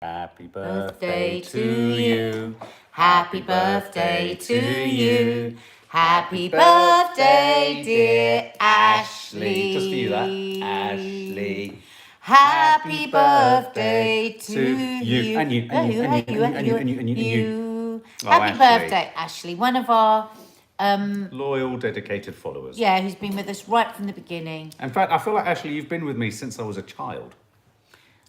Happy birthday to you. Happy birthday to you. Happy birthday, dear Ashley. Just for you, that. Ashley. Happy birthday to you. And you. Happy birthday, Ashley. One of our loyal, dedicated followers. Yeah, who's been with us right from the beginning. In fact, I feel like, Ashley, you've been with me since I was a child,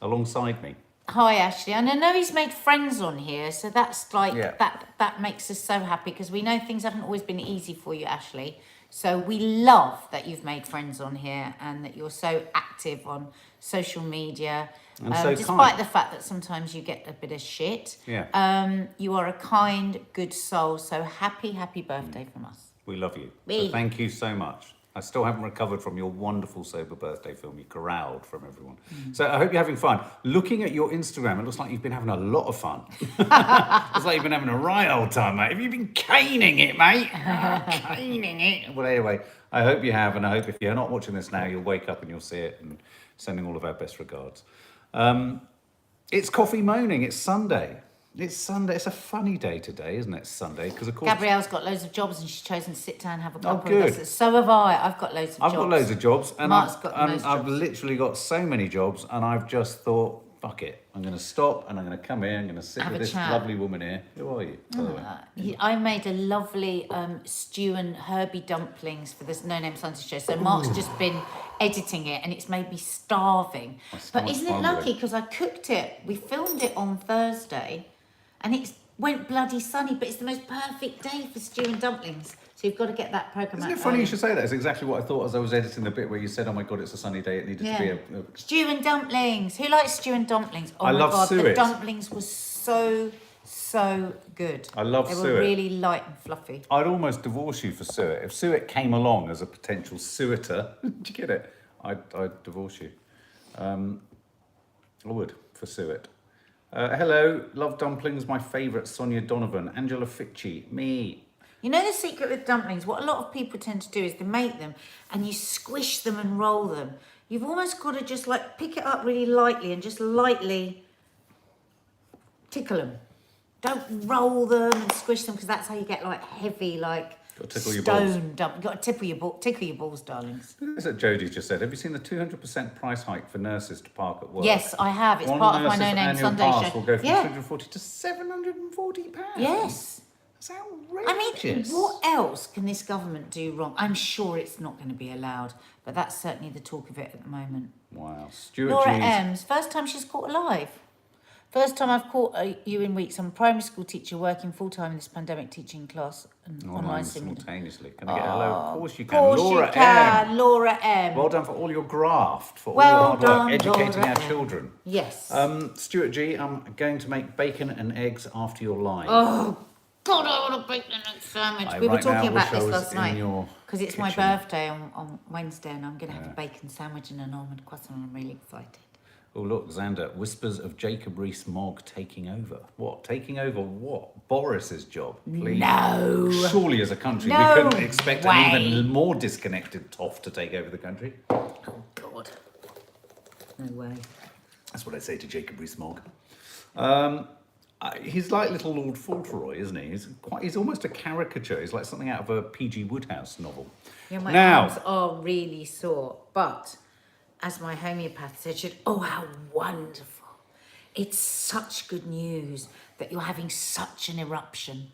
alongside me. Hi, Ashley. And I know he's made friends on here, so that's like, that makes us so happy because we know things haven't always been easy for you, Ashley. So we love that you've made friends on here and that you're so active on social media. And so despite the fact that sometimes you get a bit of shit. Yeah. You are a kind, good soul. So happy birthday from us. We love you. So thank you so much. I still haven't recovered from your wonderful sober birthday film you corralled from everyone. So I hope you're having fun. Looking at your Instagram, it looks like you've been having a lot of fun. Looks like you've been having a right old time, mate. Have you been caning it, mate? Caning it. Well, anyway, I hope you have, and I hope if you're not watching this now, you'll wake up and you'll see it, and sending all of our best regards. It's coffee moaning. It's Sunday. It's Sunday. It's a funny day today, isn't it? Sunday, because of course Gabrielle's got loads of jobs and she's chosen to sit down and have a couple good. of us. So have I. I've got loads of jobs. I've got loads of jobs, and I've jobs. literally got so many jobs, and I've just thought, fuck it. I'm going to stop, and I'm going to come here. I'm going to sit with this lovely woman here. Who are you, by the way? I made a lovely stew and Herbie dumplings for this No Name Sunday show. So Mark's just been editing it, and it's made me starving. But isn't it lucky? Because I cooked it. We filmed it on Thursday, and it went bloody sunny. But it's the most perfect day for stew and dumplings. So you've got to get that program out. Isn't it funny you should say that? It's exactly what I thought as I was editing the bit where you said, oh my God, it's a sunny day. It needed to be a... Stew and dumplings. Who likes stew and dumplings? Oh I my love God, suet. the dumplings were so good. I love suet. They were really light and fluffy. I'd almost divorce you for suet. If suet came along as a potential sueter, did you get it? I'd divorce you. I would, for suet. Hello, love dumplings, my favourite, Sonia Donovan, Angela Ficci, me. You know the secret with dumplings? What a lot of people tend to do is they make them and you squish them and roll them. You've almost got to just like pick it up really lightly and just lightly tickle them. Don't roll them and squish them because that's how you get like heavy, like stone dump. You've got to tickle your balls, darlings. That's what Jodie just said. Have you seen the 200% price hike for nurses to park at work? Yes, I have. It's part of my No Name Sunday show. Will go from 240 to 740 pounds. Yes. That's outrageous. I mean, what else can this government do wrong? I'm sure it's not going to be allowed, but that's certainly the talk of it at the moment. Wow. Stuart Laura G's. M's, first time she's caught alive. First time I've caught you in weeks. I'm a primary school teacher working full-time in this pandemic teaching class and online simultaneously. Can I get a hello? Of course you can. Of course you can. Laura M. Well done for all your graft, for all your hard work, educating our children. Yes. Stuart G, I'm going to make bacon and eggs after your live. Oh, God, I want a bacon and egg sandwich. We were talking about this last night because it's my birthday on Wednesday and I'm going to have a bacon sandwich and an almond croissant and I'm really excited. Oh, look, Xander, whispers of Jacob Rees-Mogg taking over. What? Taking over what? Boris's job, please? No. Surely as a country we couldn't expect an even more disconnected toff to take over the country. Oh, God. No way. That's what I say to Jacob Rees-Mogg. He's like little Lord Fauntleroy, isn't he? He's almost a caricature. He's like something out of a P.G. Wodehouse novel. Yeah, my arms are really sore, but as my homeopath said, oh, how wonderful. It's such good news that you're having such an eruption.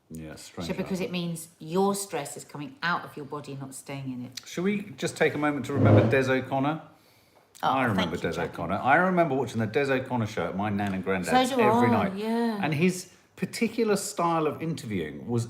Yeah, strange. So because it means your stress is coming out of your body, not staying in it. Shall we just take a moment to remember Des O'Connor? Oh, I remember Des O'Connor. I remember watching the Des O'Connor show at my nan and granddad's every night. Yeah. And his particular style of interviewing was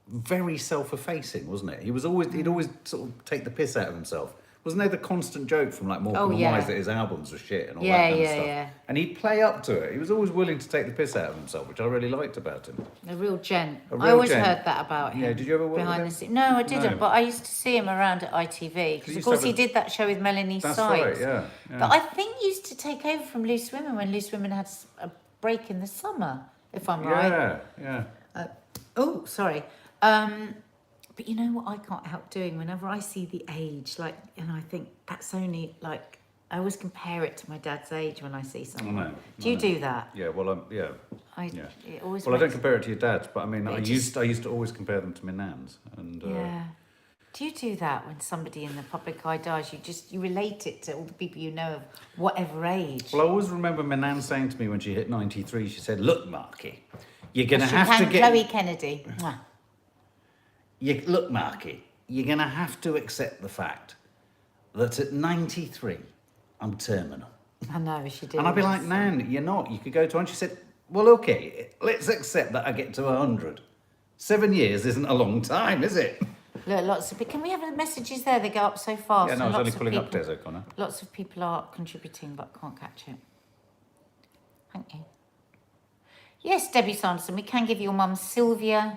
very self-effacing, wasn't it? He'd always sort of take the piss out of himself. Wasn't there the constant joke from like Morecambe and Wise that his albums were shit and all that kind of stuff? Yeah. And he'd play up to it. He was always willing to take the piss out of himself, which I really liked about him. A real gent. I always heard that about him. Yeah, did you ever work behind with the scenes? No, I didn't, but I used to see him around at ITV. Because of course he did that show with Melanie Sykes. That's right, yeah. But I think he used to take over from Loose Women when Loose Women had a break in the summer, if I'm right. Yeah. Oh, sorry. But you know what I can't help doing whenever I see The Age, and I think that's only like I always compare it to my dad's age when I see someone. I know. Do you do that? Yeah, well, yeah. It always Well, I don't makes- compare it to your dad's, but I mean, But I it used to always compare them to my nan's, and Yeah. Do you do that when somebody in the public eye dies? You relate it to all the people you know of whatever age. well, I always remember my nan saying to me when she hit 93, she said, "Look, Marky, you're gonna She have to can get Chloe Kennedy. Mwah. look, Marky, you're gonna have to accept the fact that at 93, I'm terminal." I know she did. And I'd be like, "Nan, you're not. You could go to." And she said, "Well, okay, let's accept that I get to 100. 7 years isn't a long time, is it?" Look, lots of can we have the messages there? They go up so fast. Yeah, no, I and was only lots of pulling up people- Des O'Connor. Lots of people are contributing, but can't catch it. Thank you. Yes, Debbie Sanderson, we can give your mum Sylvia.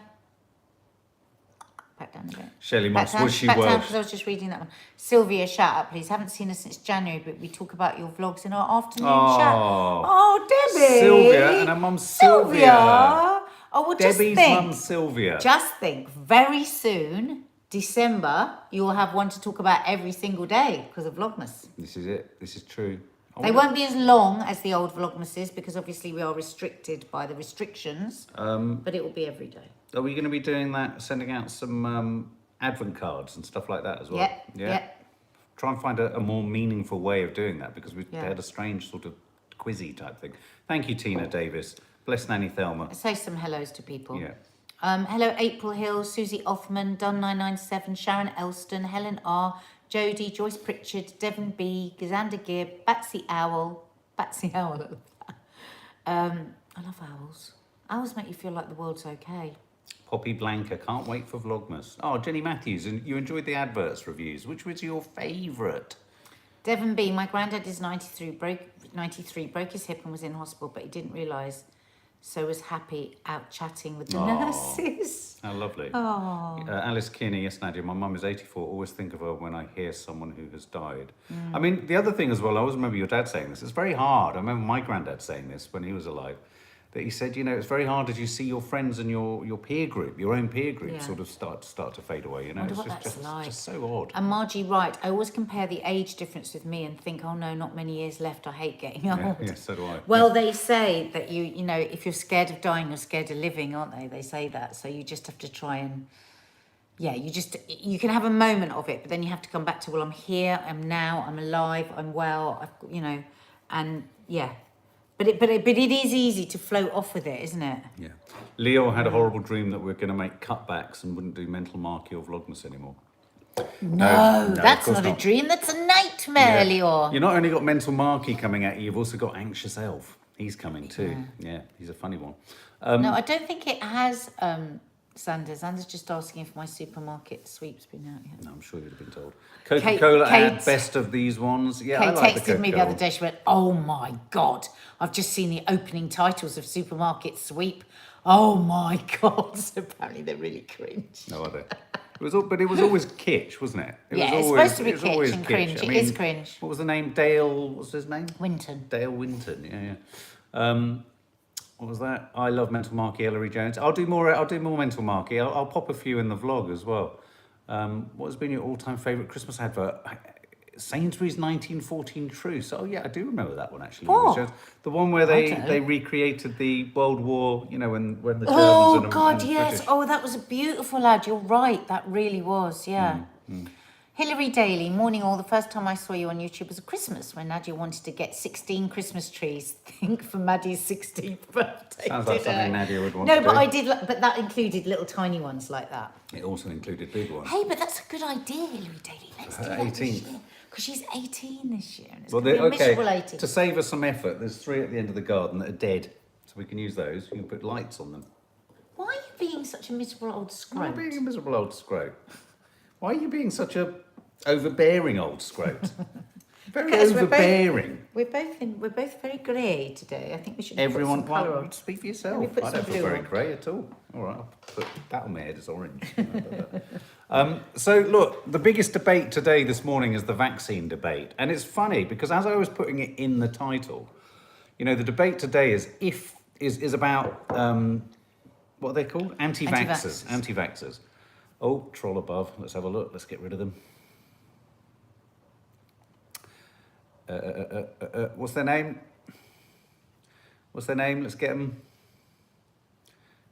Back down a bit. Shelley Back Moss, down, was she back down, Welsh? because I was just reading that one. Sylvia, shout out, please. Haven't seen her since January, but we talk about your vlogs in our afternoon chat. Oh, Debbie. Sylvia and her mum Sylvia. Oh, well, Debbie's just mum think. Sylvia. Just think, very soon, December, you will have one to talk about every single day because of Vlogmas. This is it. This is true. They won't be as long as the old Vlogmases because obviously we are restricted by the restrictions, but it will be every day. Are we going to be doing that, sending out some advent cards and stuff like that as well? Yep, Yeah. yep. Try and find a more meaningful way of doing that because we Yeah. had a strange sort of quizzy type thing. Thank you, Tina Davis. Bless Nanny Thelma. Say some hellos to people. Yeah. Hello, April Hill, Susie Offman, Dunn997, Sharon Elston, Helen R, Jodie, Joyce Pritchard, Devon B, Gazander Gibb, Batsy Owl. Batsy Owl. I love owls. Owls make you feel like the world's okay. Poppy Blanca, can't wait for Vlogmas. Oh, Jenny Matthews, and you enjoyed the adverts reviews. Which was your favourite? Devon B, my granddad is 93, broke his hip and was in hospital, but he didn't realise, so was happy out chatting with the nurses. How lovely. Oh. Alice Kinney, yes, Nadia, my mum is 84. Always think of her when I hear someone who has died. I mean, the other thing as well, I always remember your dad saying this. It's very hard. I remember my granddad saying this when he was alive. That he said, you know, it's very hard as you see your friends and your peer group, your own peer group, Yeah. sort of start to fade away. You know, Wonder it's what just, that's like. just so odd. And Margie Wright, I always compare the age difference with me and think, oh no, not many years left. I hate getting old. Yeah, so do I. Well, they say that you know, if you're scared of dying, you're scared of living, aren't they? They say that. So you just have to try and, yeah, you can have a moment of it, but then you have to come back to, well, I'm here, I'm now, I'm alive, I'm well, you know, and yeah. But it is easy to float off with it, isn't it? Yeah. Leo had a horrible dream that we're going to make cutbacks and wouldn't do Mental Marky or Vlogmas anymore. No, of that's course not a not. dream. That's a nightmare, Leo. You've not only got Mental Marky coming at you, you've also got Anxious Elf. He's coming too. Yeah, he's a funny one. No, I don't think it has, Sanders. Sanders just asking if my supermarket sweep's been out yet. No, I'm sure you'd have been told. Coca-Cola ad, Kate- best of these ones. Yeah, I Kate like texted me the Coca-Cola. other day. She went, "Oh my God, I've just seen the opening titles of Supermarket Sweep. Oh my God!" So apparently they're really cringe. No, are they? But it was always kitsch, wasn't it? It Yeah, was it's always, supposed to be it was always kitsch and cringe. It is cringe. What was the name? Dale, what's his name? Winton. Dale Winton, yeah. What was that? I love Mental Marky, Ellery Jones. I'll do more Mental Marky. I'll pop a few in the vlog as well. What has been your all-time favourite Christmas advert? Sainsbury's 1914 Truce. Oh yeah, I do remember that one actually. Oh. The one where I don't know. they recreated the World War, you know, when the Germans Oh and God, and yes. British. Oh, that was a beautiful ad. You're right. That really was. Yeah. Hilary Daly, morning all. The first time I saw you on YouTube was at Christmas when Nadia wanted to get 16 Christmas trees. Think for Maddie's 16th birthday. Sounds like dinner. something Nadia would want No, to but do. I did. But that included little tiny ones like that. It also included big ones. Hey, but that's a good idea, Hilary Daly. Let's do that 18. this year. Because she's 18 this year. And it's Well, going to be a miserable okay, 18. to save us some effort, there's 3 at the end of the garden that are dead. So we can use those. You can put lights on them. Why are you being such a miserable old Why are you scrote? being a miserable old scrote? Why are you being such a overbearing old scrote? Very Because we're both- overbearing. We're both very grey today. I think we should Everyone, put some colour well, on. speak for Let me yourself. put I some don't feel blue very on. grey at all. All right, I'll put that on my head. It's orange. So look, the biggest debate today, this morning, is the vaccine debate, and it's funny because as I was putting it in the title, you know, the debate today is about what are they called? Anti-vaxxers. Anti-vaxxers. Oh, troll above. Let's have a look. Let's get rid of them. What's their name? What's their name? Let's get them.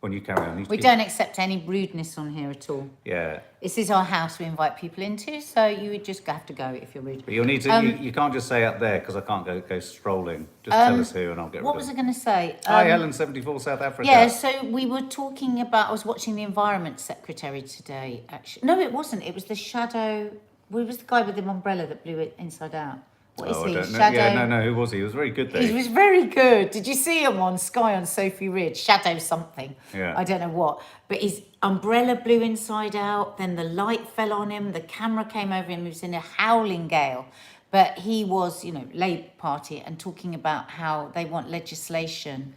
When you carry on. We don't accept any rudeness on here at all. Yeah. This is our house we invite people into, so you would just have to go if you're rude. But you'll need to. You can't just say up there because I can't go strolling. Just tell us who, and I'll get rid of it. What was I going to say? Hi, Helen, 74, South Africa. Yeah, so we were talking about. I was watching the Environment Secretary today. Actually, no, it wasn't. It was the shadow. Who was the guy with the umbrella that blew it inside out? What is he? I don't know. Shadow. Yeah, no. Who was he? He was very good there. He was very good. Did you see him on Sky on Sophie Ridge? Shadow something. Yeah. I don't know what. But his umbrella blew inside out. Then the light fell on him. The camera came over him. He was in a howling gale. But he was, Labour Party and talking about how they want legislation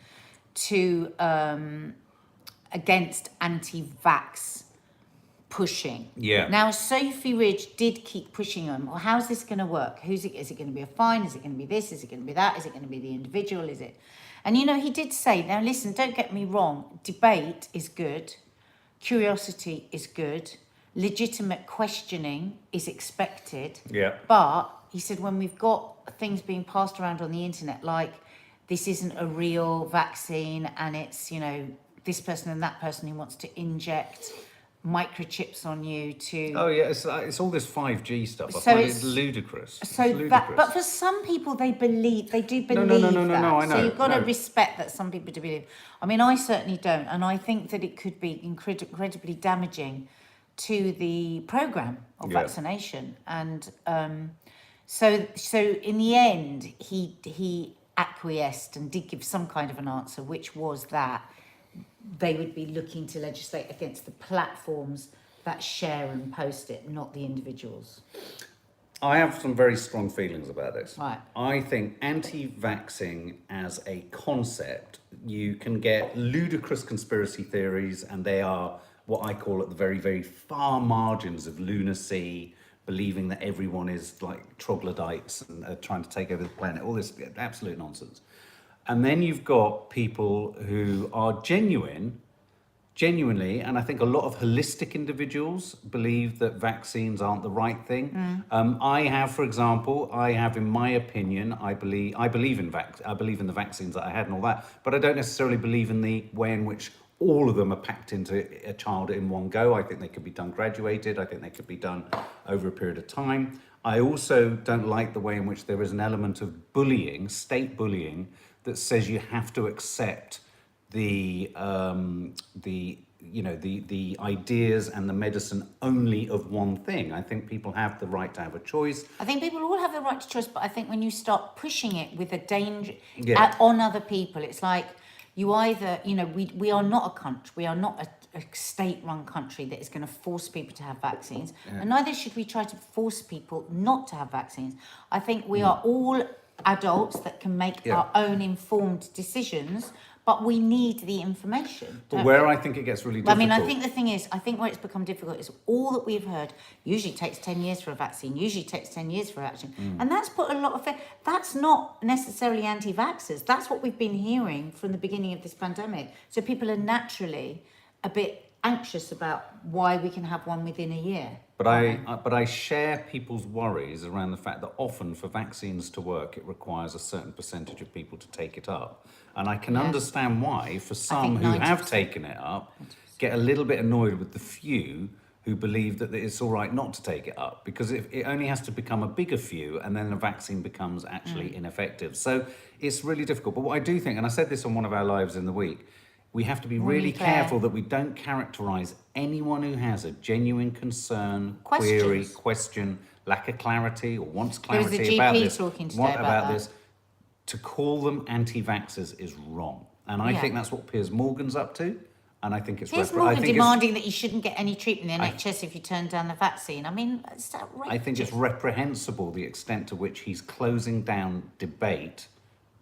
to against anti-vax pushing. Yeah. Now, Sophie Ridge did keep pushing them. Well, how's this going to work? Is it going to be a fine? Is it going to be this? Is it going to be that? Is it going to be the individual? Is it? And, he did say, now listen, don't get me wrong. Debate is good. Curiosity is good. Legitimate questioning is expected. Yeah. But he said when we've got things being passed around on the internet, like this isn't a real vaccine and it's, this person and that person who wants to inject microchips on you to... Oh, yeah, it's all this 5G stuff. I So find it's- it ludicrous. So It's ludicrous. but for some people, they do believe No, that. I know. So you've got to No. respect that some people do believe. I mean, I certainly don't, and I think that it could be incredibly damaging to the program of Yeah. vaccination. And so in the end, he acquiesced and did give some kind of an answer, which was that they would be looking to legislate against the platforms that share and post it, not the individuals. I have some very strong feelings about this. Right. I think anti-vaxxing as a concept, you can get ludicrous conspiracy theories, and they are what I call at the very, very far margins of lunacy, believing that everyone is like troglodytes and trying to take over the planet, all this absolute nonsense. And then you've got people who are genuinely, and I think a lot of holistic individuals believe that vaccines aren't the right thing. I have, for example, in my opinion, I believe in the vaccines that I had and all that, but I don't necessarily believe in the way in which all of them are packed into a child in one go. I think they could be done graduated. I think they could be done over a period of time. I also don't like the way in which there is an element of bullying, state bullying, that says you have to accept the ideas and the medicine only of one thing. I think people have the right to have a choice. I think people all have the right to choice, but I think when you start pushing it with a danger Yeah. on other people, it's like you either, we are not a country, we are not a state-run country that is going to force people to have vaccines, and neither should we try to force people not to have vaccines. I think we are all adults that can make our own informed decisions, but we need the information. But where I think it gets really difficult... I mean, I think the thing is, where it's become difficult is all that we've heard usually takes 10 years for a vaccine, usually takes 10 years for action. And that's put a lot of... That's not necessarily anti-vaxxers. That's what we've been hearing from the beginning of this pandemic. So people are naturally a bit anxious about why we can have one within a year. But I share people's worries around the fact that often for vaccines to work, it requires a certain percentage of people to take it up. And I can understand why, for some who have taken it up, get a little bit annoyed with the few who believe that it's all right not to take it up, because it only has to become a bigger few and then the vaccine becomes actually ineffective. So it's really difficult. But what I do think, and I said this on one of our lives in the week, we have to be really careful that we don't characterise anyone who has a genuine concern, query, question, lack of clarity, or wants clarity about this, to call them anti-vaxxers is wrong. And I think that's what Piers Morgan's up to. And I think it's... Piers Morgan demanding that you shouldn't get any treatment in the NHS if you turn down the vaccine. I mean, it's outrageous. I think it's reprehensible the extent to which he's closing down debate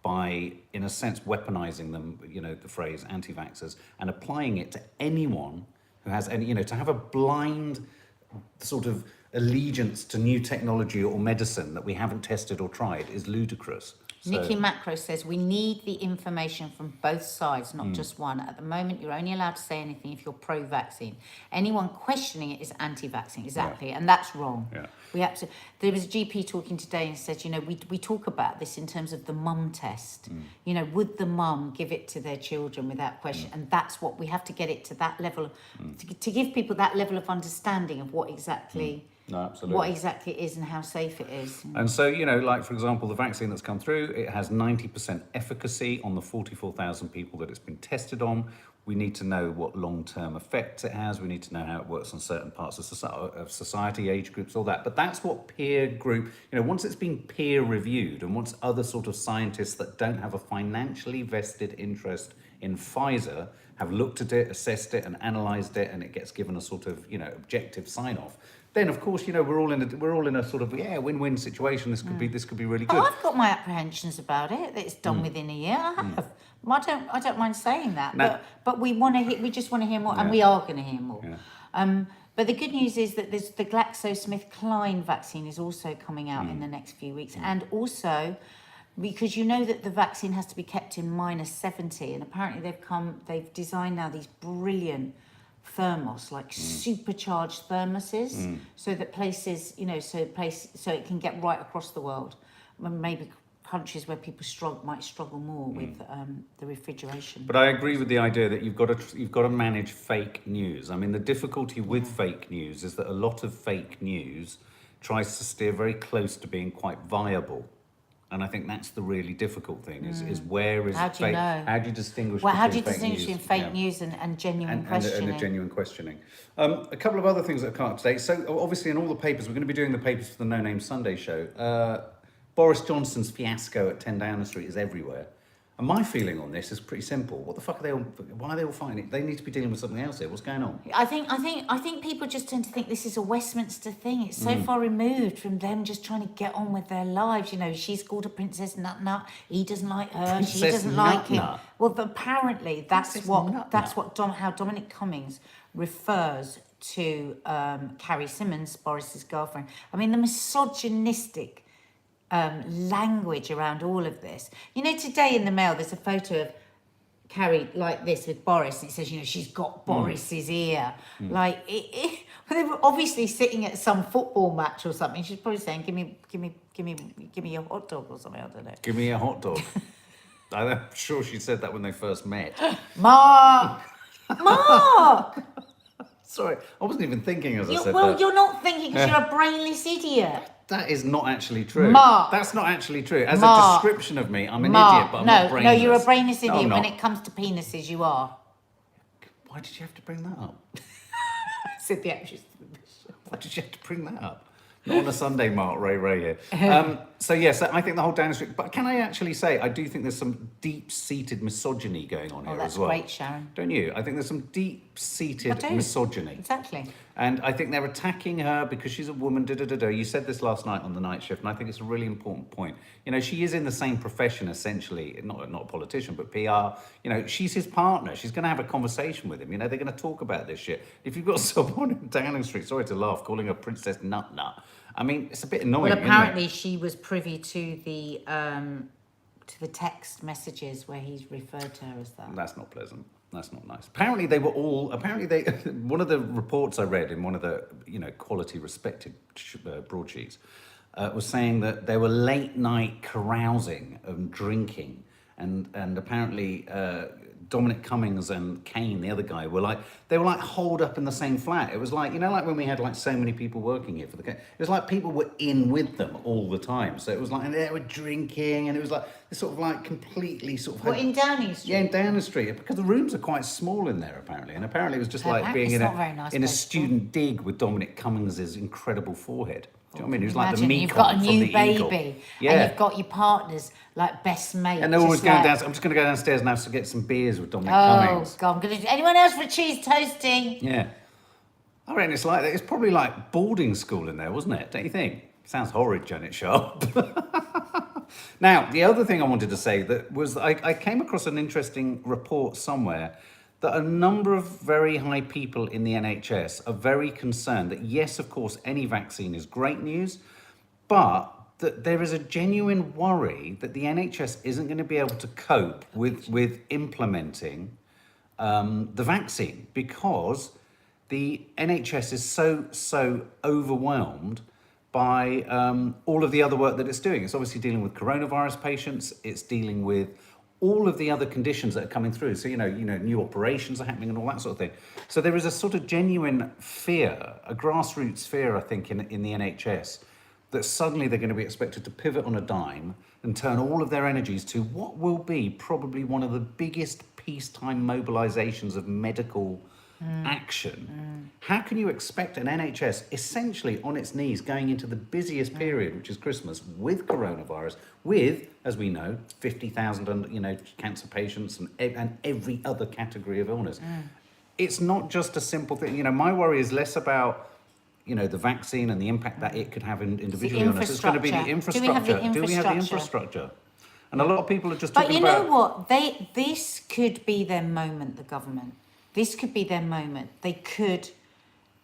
by, in a sense, weaponising them, the phrase anti-vaxxers, and applying it to anyone who has any, to have a blind sort of allegiance to new technology or medicine that we haven't tested or tried is ludicrous. Nikki Macro says we need the information from both sides, not just one. At the moment, you're only allowed to say anything if you're pro-vaccine. Anyone questioning it is anti-vaccine. Exactly, and that's wrong. Yeah. We have to. There was a GP talking today and said, we talk about this in terms of the mum test. Would the mum give it to their children without question? And that's what we have to get it to that level, to give people that level of understanding of what exactly. No, absolutely. What exactly it is and how safe it is. And so, like, for example, the vaccine that's come through, it has 90% efficacy on the 44,000 people that it's been tested on. We need to know what long-term effects it has. We need to know how it works on certain parts of society, age groups, all that. But that's what peer group, once it's been peer reviewed and once other sort of scientists that don't have a financially vested interest in Pfizer have looked at it, assessed it and analysed it, and it gets given a sort of, objective sign-off, then of course, we're all in a sort of win-win situation. This could be really good. Oh, I've got my apprehensions about it. That it's done within a year. I have. I don't mind saying that. No. But we want to hear. We just want to hear more, and we are going to hear more. Yeah. But the good news is that the GlaxoSmithKline vaccine is also coming out in the next few weeks, and also because that the vaccine has to be kept in -70, and apparently they've designed now these brilliant thermos, like supercharged thermoses, so that places, so it can get right across the world. Maybe countries where people might struggle more with the refrigeration. But I agree with the idea that you've got to manage fake news. I mean, the difficulty with fake news is that a lot of fake news tries to steer very close to being quite viable. And I think that's the really difficult thing is where is how do you fake? know? How do you distinguish? Well, how do you between distinguish between fake news and genuine questioning? And a genuine questioning. A couple of other things that come up today. So obviously in all the papers, we're going to be doing the papers for the No Name Sunday show. Boris Johnson's fiasco at 10 Downing Street is everywhere. And my feeling on this is pretty simple. What the fuck are they all? Why are they all fighting? They need to be dealing with something else here. What's going on? I think people just tend to think this is a Westminster thing. It's so far removed from them just trying to get on with their lives. She's called a Princess Nut Nut. He doesn't like her. She doesn't like him. Well, apparently that's how Dominic Cummings refers to Carrie Symonds, Boris's girlfriend. I mean, the misogynistic language around all of this. Today in the Mail, there's a photo of Carrie like this with Boris, and it says, she's got Boris's ear. Like, they were obviously sitting at some football match or something. She's probably saying, give me a hot dog or something. I don't know. Give me a hot dog. I'm sure she said that when they first met. Mark! Sorry, I wasn't even thinking as I said that. Well, you're not thinking because you're a brainless idiot. That is not actually true. Mark. That's not actually true. As a description of me, I'm an idiot, but I'm not brainless. No, you're a brainless idiot. No, when it comes to penises, you are. Why did you have to bring that up? Said the actress. Why did you have to bring that up? Not on a Sunday, Mark. Ray here. So yes, I think the whole Downing Street. But can I actually say I do think there's some deep-seated misogyny going on here as well. Oh, that's great, Sharon. Don't you? I think there's some deep-seated misogyny. Exactly. And I think they're attacking her because she's a woman. You said this last night on the night shift, and I think it's a really important point. She is in the same profession essentially, not a politician, but PR. She's his partner. She's going to have a conversation with him. They're going to talk about this shit. If you've got someone in Downing Street, sorry to laugh, calling her Princess Nut Nut. I mean, it's a bit annoying. Well, apparently she was privy to the text messages where he's referred to her as that. That's not pleasant. That's not nice. Apparently they one of the reports I read in one of the quality respected broadsheets was saying that there were late night carousing and drinking, and apparently Dominic Cummings and Kane, the other guy, were holed up in the same flat. It was like, like when we had like so many people working here for the. It was like people were in with them all the time. So it was like, and they were drinking, and it was like this sort of like completely sort of. What, in Downing Street? Yeah, in Downing Street, because the rooms are quite small in there apparently, and apparently it was just like being in a student dig with Dominic Cummings's incredible forehead. Do you know what I mean? It was like the meat. You've got a new baby, yeah. And you've got your partners like best mates. And they're always going down. I'm just going to go downstairs now to get some beers with Dominic Cummings. Oh God, I'm going to. Anyone else for cheese toasting? Yeah, I reckon it's like that. It's probably like boarding school in there, wasn't it? Don't you think? Sounds horrid, Janet Sharp. Now, the other thing I wanted to say that was I came across an interesting report somewhere that a number of very high people in the NHS are very concerned that, yes, of course, any vaccine is great news, but that there is a genuine worry that the NHS isn't going to be able to cope with implementing the vaccine, because the NHS is so overwhelmed by all of the other work that it's doing. It's obviously dealing with coronavirus patients. It's dealing with all of the other conditions that are coming through. So, new operations are happening and all that sort of thing. So there is a sort of genuine fear, a grassroots fear, I think, in the NHS, that suddenly they're going to be expected to pivot on a dime and turn all of their energies to what will be probably one of the biggest peacetime mobilizations of medical action. How can you expect an NHS essentially on its knees going into the busiest period, which is Christmas, with coronavirus, with, as we know, 50,000 cancer patients and every other category of illness? It's not just a simple thing. My worry is less about the vaccine and the impact that it could have individually on us. It's going to be the infrastructure. Do we have the infrastructure? And a lot of people are just talking about... But you know what? This could be their moment, the government. This could be their moment. They could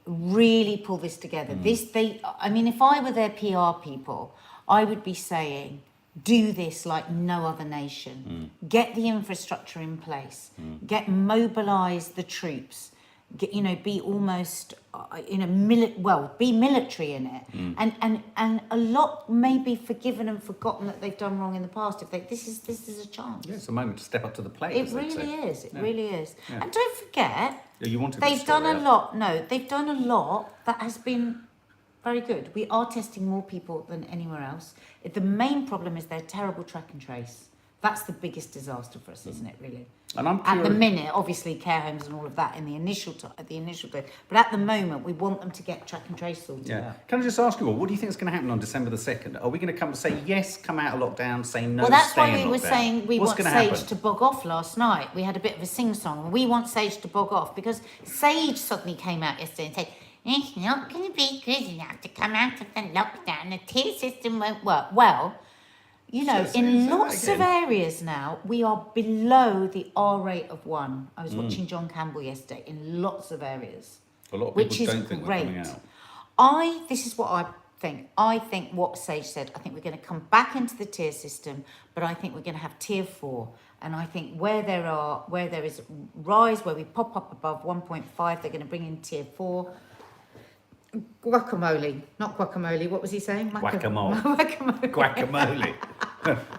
really pull this together. If I were their PR people, I would be saying, do this like no other nation. Get the infrastructure in place. Mobilise the troops. Be almost, be military in it. And a lot may be forgiven and forgotten that they've done wrong in the past. This is a chance. Yeah, it's a moment to step up to the plate. It really is. It really is. Yeah. And don't forget, they've done a lot. No, they've done a lot that has been very good. We are testing more people than anywhere else. The main problem is their terrible track and trace. That's the biggest disaster for us, isn't it, really? And I'm at the minute, obviously, care homes and all of that in the initial bit. But at the moment, we want them to get track and trace sorted out. Can I just ask you all, what do you think is going to happen on December the 2nd? Are we going to come out of lockdown, say no, well, that's stay why in we were lockdown? saying we What's want Sage to bog off last night. We had a bit of a sing-song. We want Sage to bog off because Sage suddenly came out yesterday and said, it's not going to be good enough to come out of the lockdown. The tier system won't work. Well... in lots of areas now, we are below the R rate of 1. I was watching John Campbell yesterday in lots of areas. A lot of people don't think we're coming out. This is what I think. I think what Sage said, I think we're going to come back into the tier system, but I think we're going to have tier 4. And I think where there is rise, where we pop up above 1.5, they're going to bring in tier 4. Guacamole, not guacamole. What was he saying? Guacamole. Guacamole. Guacamole.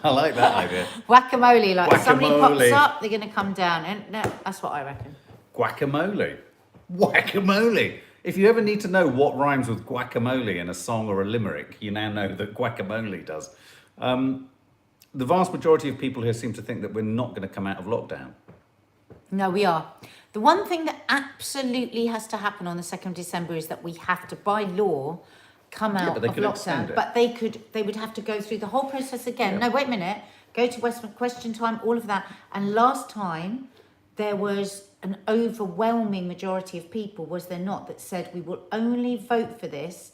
I like that idea. Guacamole, like Guacamole. Somebody pops up, they're going to come down. And no, that's what I reckon. Guacamole. Guacamole. If you ever need to know what rhymes with guacamole in a song or a limerick, you now know that guacamole does. The vast majority of people here seem to think that we're not going to come out of lockdown. No, we are. The one thing that absolutely has to happen on the 2nd of December is that we have to, by law, come out of lockdown. But they would have to go through the whole process again. Yeah. No, wait a minute. Go to Westminster, question time, all of that. And last time, there was an overwhelming majority of people, was there not, that said we will only vote for this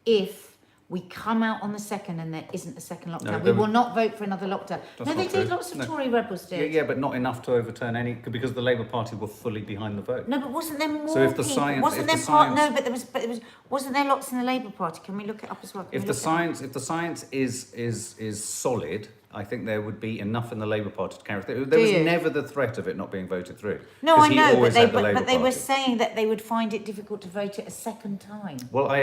if we come out on the 2nd and there isn't a second lockdown. We will not vote for another lockdown. No, they did. Lots of Tory rebels did. Yeah, but not enough to overturn any, because the Labour Party were fully behind the vote. No, but wasn't there more so if the people? Science, wasn't there part? No, but there was. Wasn't there lots in the Labour Party? Can we look it up as well? If the science is solid, I think there would be enough in the Labour Party to carry through. There was never the threat of it not being voted through. No, I know, but they were saying that they would find it difficult to vote it a second time. Well, I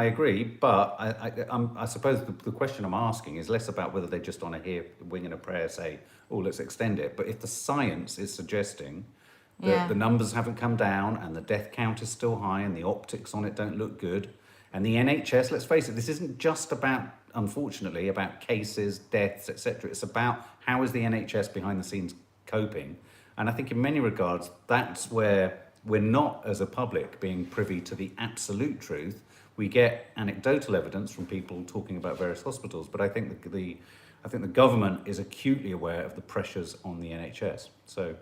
agree, but I suppose the question I'm asking is less about whether they just want to hear wing and a prayer say, oh, let's extend it. But if the science is suggesting that the numbers haven't come down and the death count is still high and the optics on it don't look good, and the NHS, let's face it, this isn't just about, unfortunately, about cases, deaths, etc. It's about how is the NHS behind the scenes coping. And I think in many regards, that's where we're not, as a public, being privy to the absolute truth. We get anecdotal evidence from people talking about various hospitals, but I think the government is acutely aware of the pressures on the NHS. So,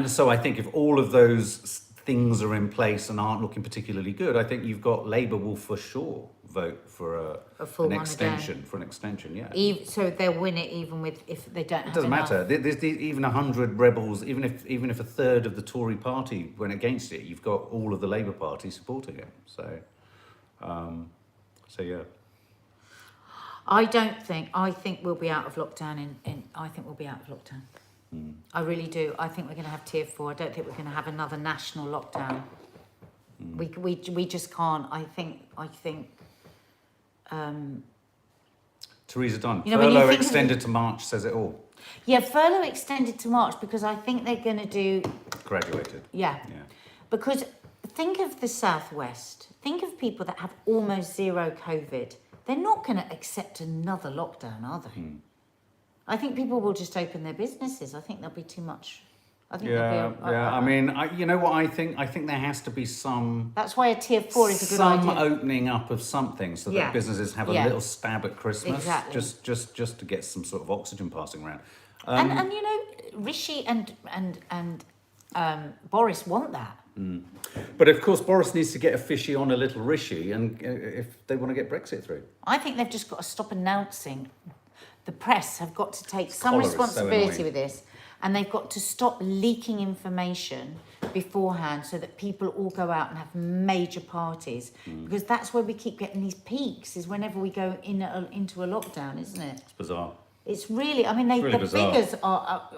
so I think if all of those things are in place and aren't looking particularly good, I think you've got Labour will for sure vote for an extension. For an extension, yeah. So they'll win it even if they don't have enough. It doesn't matter. There's even 100 rebels. Even if a third of the Tory party went against it, you've got all of the Labour Party supporting it. So, So yeah. I think we'll be out of lockdown I think we'll be out of lockdown. I really do. I think we're going to have tier 4. I don't think we're going to have another national lockdown. We just can't. I think Theresa Dunn, you know, when you furlough think of extended to March says it all. yeah, furlough extended to March because I think they're going to do Graduated. yeah. Because think of the Southwest. Think of people that have almost zero COVID. They're not going to accept another lockdown, are they? I think people will just open their businesses. I think there'll be too much. I think there'll be I mean, you know what I think? I think there has to be some... That's why a tier 4 is a good idea. Some opening up of something so that businesses have a little stab at Christmas. Exactly. Just to get some sort of oxygen passing around. And you know, Rishi and Boris want that. But of course, Boris needs to get a fishy on a little Rishi, and if they want to get Brexit through. I think they've just got to stop announcing. The press have got to take some Collar is so responsibility annoying. with this, and they've got to stop leaking information beforehand so that people all go out and have major parties, because that's where we keep getting these peaks, is whenever we go into a lockdown, isn't it? It's bizarre. It's really, I mean, really the bizarre. figures are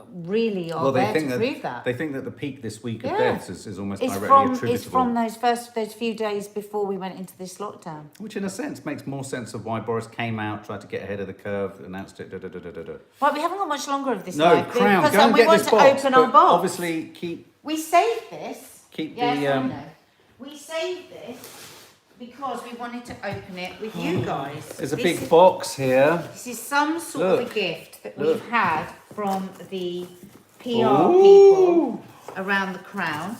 there to prove that. They think that the peak this week of deaths is almost It's directly attributable. It's from those few days before we went into this lockdown. Which in a sense makes more sense of why Boris came out, tried to get ahead of the curve, announced it, Right, we haven't got much longer of this. No, live, Crown, because go and we get want this to box. open our but box. obviously keep... We saved this. Keep yes, the, I know. We saved this because we wanted to open it with you guys. There's a big box here. This is some sort of a gift that we've had from the PR Ooh. people around the Crown.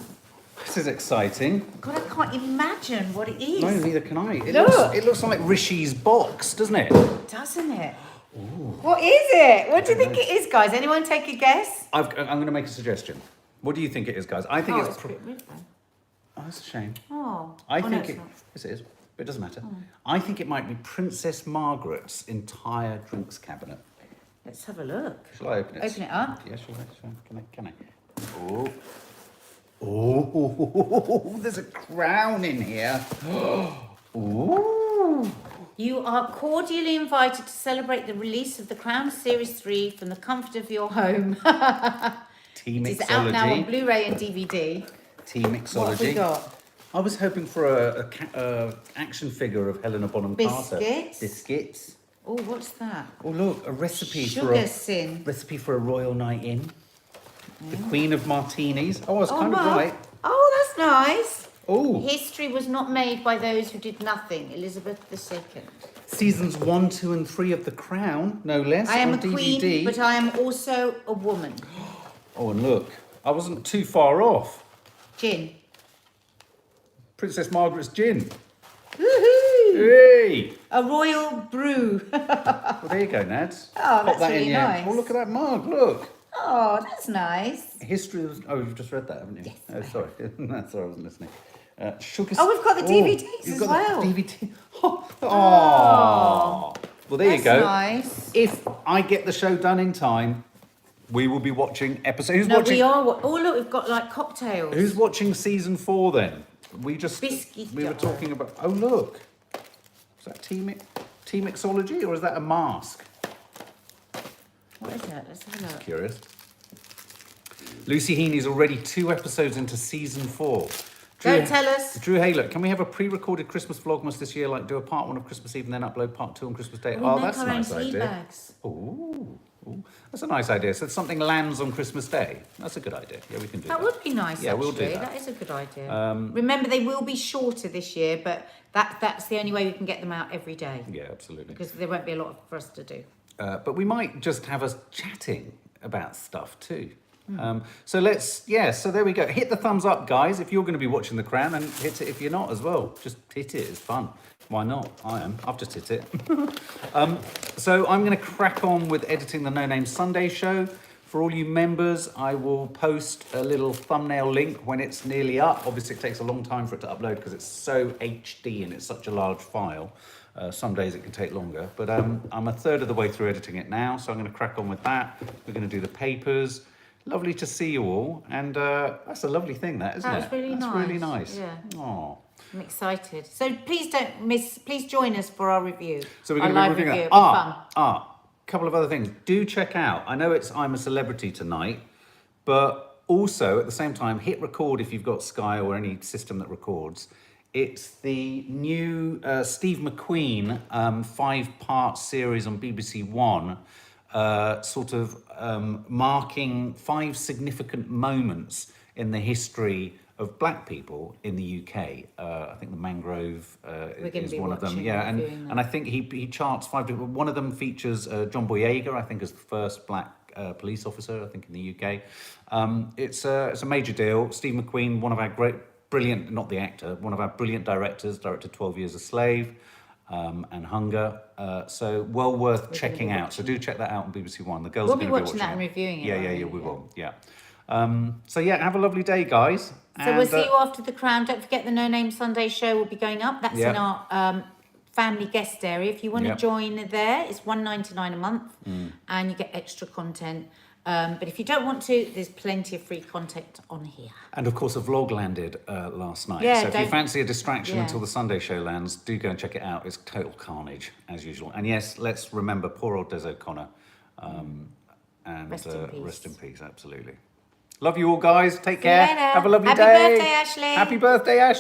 This is exciting. God, I can't imagine what it is. No, neither can I. Look. It looks like Rishi's box, doesn't it? Doesn't it? Ooh. What is it? What do you think it is, guys? Anyone take a guess? I'm going to make a suggestion. What do you think it is, guys? I think it's a bit rude, though. Oh, that's a shame. Oh. I no, think it's it... not. Yes, it is. But it doesn't matter. I think it might be Princess Margaret's entire drinks cabinet. Let's have a look. Shall I open it? Open it up. Yes, shall I? Can I? Oh. Oh, there's a crown in here. Ooh. You are cordially invited to celebrate the release of the Crown Series 3 from the comfort of your home. Tea It is out now on mixology. Blu-ray and DVD. Tea What have we mixology. got? I was hoping for a action figure of Helena Bonham Carter. Biscuits. Biscuits. Oh, what's that? Oh look, a recipe Sugar sin. for a royal night in. The Queen of Martinis. Oh, I was kind of wow. right. Oh, that's nice. Oh, History was not made by those who did nothing. Elizabeth II. seasons 1, 2, and 3 of The Crown, no less. I am on a DVD. queen, but I am also a woman. Oh, and look, I wasn't too far off. Gin. Princess Margaret's gin. Woohoo! Hey! A royal brew. Well, there you go, Nads. Oh, Pop that's that in really here. nice. Oh, look at that mug. Look. Oh, that's nice. History of... Oh, you've just read that, haven't you? Yes. Oh, sorry. No, sorry, I wasn't listening. Sugar... Oh, we've got the DVDs you've as got well. The DVD. Oh. Well, there you go. Nice. If I get the show done in time, we will be watching episode... Who's No, watching... we are. Oh, look, we've got like cocktails. Who's watching season 4 then? We were Biscuit. talking about... Oh, look. Is that tea mixology or is that a mask? What is that? Let's have a look. Curious. Lucy Heaney's already 2 episodes into season 4. Don't tell us. Drew Haylett, can we have a pre-recorded Christmas Vlogmas this year? Like do a part 1 of Christmas Eve and then upload part 2 on Christmas Day? We Oh, make that's a our own nice tea idea. bags. Ooh, that's a nice idea. So something lands on Christmas Day. That's a good idea. Yeah, we can do that. That would be nice. Yeah, actually. we'll do that. That is a good idea. Remember, they will be shorter this year, but that's the only way we can get them out every day Yeah, absolutely. because there won't be a lot for us to do. But we might just have us chatting about stuff too. So there we go. Hit the thumbs up, guys, if you're going to be watching The Crown, and hit it if you're not as well. Just hit it, it's fun. Why not? I am. I've just hit it. So I'm going to crack on with editing the No Name Sunday show. For all you members, I will post a little thumbnail link when it's nearly up. Obviously, it takes a long time for it to upload because it's so HD and it's such a large file. Some days it can take longer, but I'm a third of the way through editing it now, so I'm going to crack on with that. We're going to do the papers. Lovely to see you all. And that's a lovely thing, that, isn't That it? was really that's nice. really nice. Yeah. Oh. I'm excited. So please don't miss, please join us for our review. So we're our going to be live reviewing review. that. It'll be fun. Couple of other things. Do check out. I know it's I'm a Celebrity tonight, but also at the same time, hit record if you've got Sky or any system that records. It's the new Steve McQueen 5-part series on BBC One, marking 5 significant moments in the history of black people in the UK. I think the Mangrove is one of them. Yeah, and I think he charts 5 different. One of them features John Boyega, I think, as the first black police officer, I think, in the UK. It's a major deal. Steve McQueen, one of our brilliant, not the actor, one of our brilliant directors, directed 12 Years a Slave and Hunger. So well worth checking out. So do check that out on BBC One. The girls are going to be watching that and reviewing it. Yeah, we will. Yeah. So yeah, have a lovely day, guys. So we'll see you after The Crown. Don't forget the No Name Sunday show will be going up. That's in our family guest area. If you want to join there, it's $1.99 a month, and you get extra content. But if you don't want to, there's plenty of free content on here. And of course, a vlog landed last night. Yeah, so if you fancy a distraction until the Sunday show lands, do go and check it out. It's total carnage, as usual. And yes, let's remember poor old Des O'Connor. And rest in peace, absolutely. Love you all, guys. Take care. Have a lovely day. Happy birthday, Ashley. Happy birthday, Ashley.